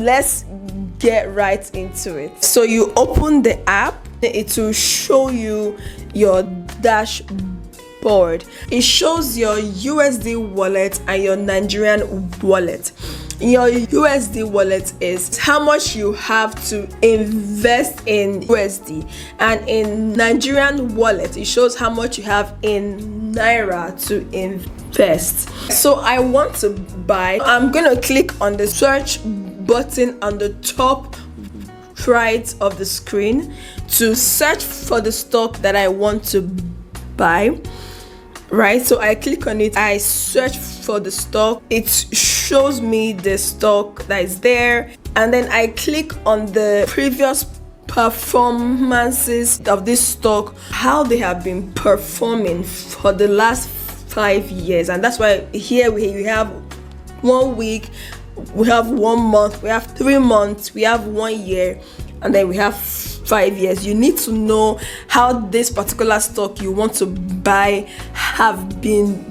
let's get right into it. So you open the app, it will show you your dashboard. It shows your USD wallet and your Nigerian wallet. Your USD wallet is how much you have to invest in USD, and in Nigerian wallet it shows how much you have in Naira to invest. So I want to buy. I'm gonna click on the search button on the top right of the screen to search for the stock that I want to buy. Right, so I click on it, I search for the stock, it shows me the stock that is there, and then I click on the previous performances of this stock, how they have been performing for the last 5 years. And that's why here we have 1 week, we have 1 month, we have 3 months, we have 1 year, and then we have 5 years. You need to know how this particular stock you want to buy have been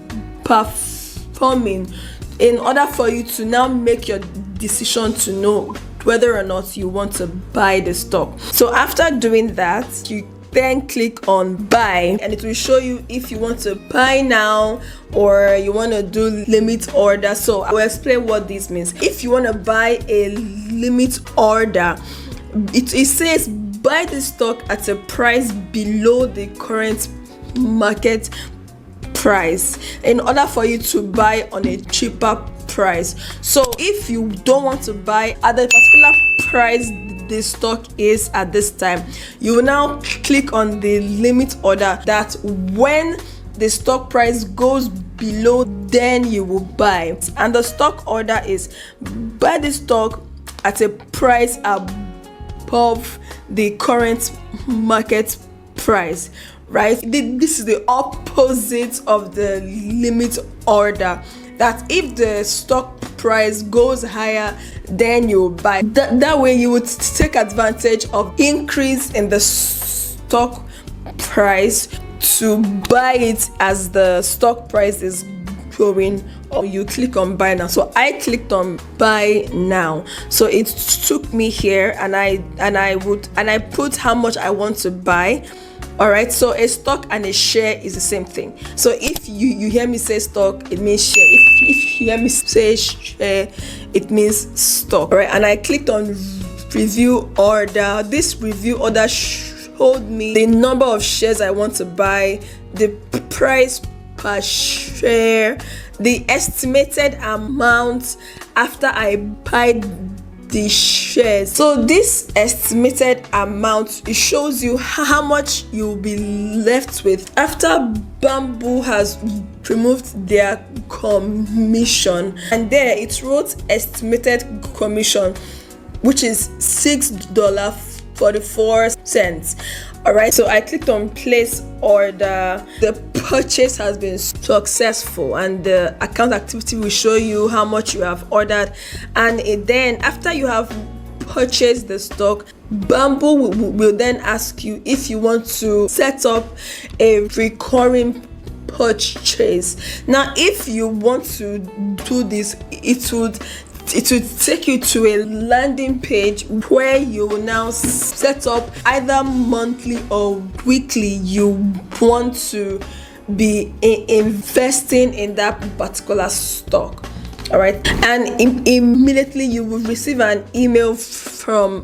performing in order for you to now make your decision to know whether or not you want to buy the stock. So after doing that, you then click on buy, and it will show you if you want to buy now or you want to do limit order. So I will explain what this means. If you want to buy a limit order, it says buy the stock at a price below the current market price in order for you to buy on a cheaper price. So if you don't want to buy at the particular price the stock is at this time, you will now click on the limit order, that when the stock price goes below, then you will buy. And the stock order is buy the stock at a price above the current market price. Right, this is the opposite of the limit order, that if the stock price goes higher, then you buy. That way you would take advantage of increase in the stock price to buy it as the stock price is going, or you click on buy now. So I clicked on buy now, so it took me here, and I put how much I want to buy. All right, so a stock and a share is the same thing. So if you hear me say stock, it means share. If you hear me say share, it means stock. All right, and I clicked on review order. This review order showed me the number of shares I want to buy, the price per share, the estimated amount after I buy the shares. So this estimated amount, it shows you how much you'll be left with after Bamboo has removed their commission, and there it wrote estimated commission, which is $6.44. All right, so I clicked on place order. The purchase has been successful, and the account activity will show you how much you have ordered. And then after you have purchased the stock, Bamboo will then ask you if you want to set up a recurring purchase. Now if you want to do this, it would take you to a landing page where you will now set up either monthly or weekly you want to be investing in that particular stock. All right, and immediately you will receive an email from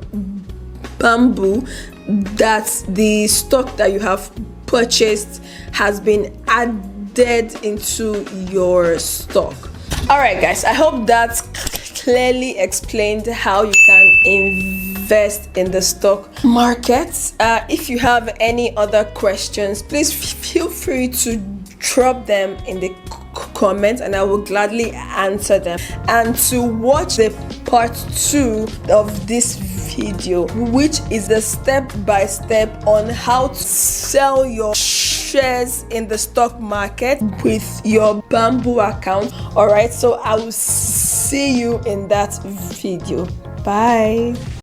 Bamboo that the stock that you have purchased has been added into your stock. All right guys, I hope that clearly explained how you can invest in the stock market. If you have any other questions, please feel free to drop them in the comments, and I will gladly answer them. And to watch the part 2 of this video, which is the step-by-step on how to sell your shares in the stock market with your Bamboo account. All right, so I will see you in that video. Bye.